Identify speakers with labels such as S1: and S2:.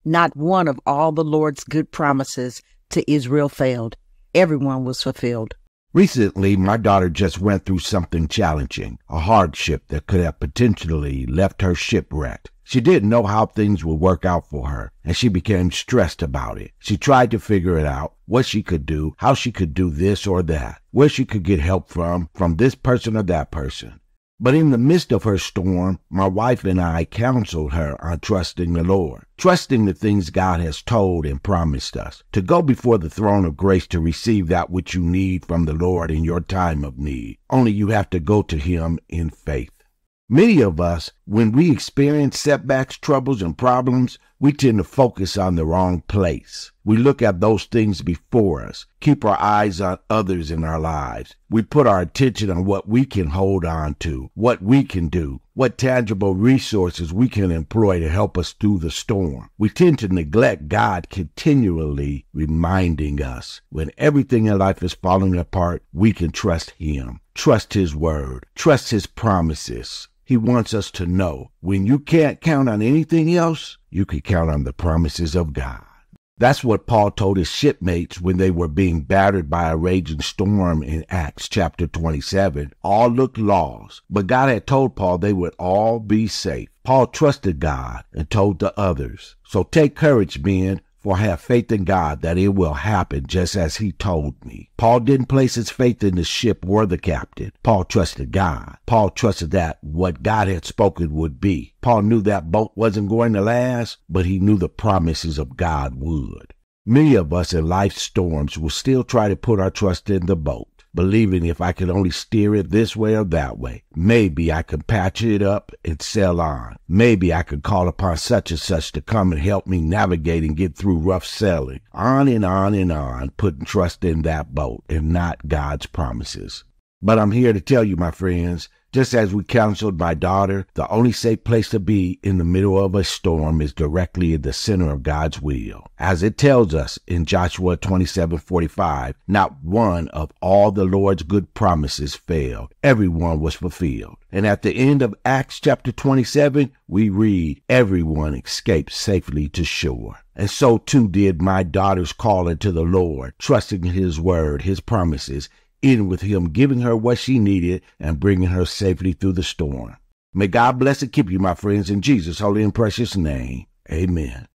S1: Not one of all the Lord's good promises to Israel failed. Everyone was fulfilled.
S2: Recently, my daughter just went through something challenging, a hardship that could have potentially left her shipwrecked. She didn't know how things would work out for her, and she became stressed about it. She tried to figure it out, what she could do, how she could do this or that, where she could get help from this person or that person. But in the midst of her storm, my wife and I counseled her on trusting the Lord, trusting the things God has told and promised us, to go before the throne of grace to receive that which you need from the Lord in your time of need. Only you have to go to Him in faith. Many of us, when we experience setbacks, troubles, and problems, we tend to focus on the wrong place. We look at those things before us, keep our eyes on others in our lives. We put our attention on what we can hold on to, what we can do, what tangible resources we can employ to help us through the storm. We tend to neglect God continually reminding us when everything in life is falling apart, we can trust Him, trust His word, trust His promises. He wants us to know when you can't count on anything else, you can count on the promises of God. That's what Paul told his shipmates when they were being battered by a raging storm in Acts chapter 27. All looked lost, but God had told Paul they would all be safe. Paul trusted God and told the others. So take courage, men, for I have faith in God that it will happen just as He told me. Paul didn't place his faith in the ship or the captain. Paul trusted God. Paul trusted that what God had spoken would be. Paul knew that boat wasn't going to last, but he knew the promises of God would. Many of us in life's storms will still try to put our trust in the boat, believing if I could only steer it this way or that way, maybe I could patch it up and sail on. Maybe I could call upon such and such to come and help me navigate and get through rough sailing. On and on and on, putting trust in that boat and not God's promises. But I'm here to tell you, my friends, just as we counseled my daughter, the only safe place to be in the middle of a storm is directly in the center of God's will. As it tells us in Joshua 27:45, not one of all the Lord's good promises failed. Everyone was fulfilled. And at the end of Acts chapter 27, we read, everyone escaped safely to shore. And so too did my daughter's calling to the Lord, trusting in His word, His promises, in with Him giving her what she needed and bringing her safely through the storm. May God bless and keep you, my friends, in Jesus' holy and precious name. Amen.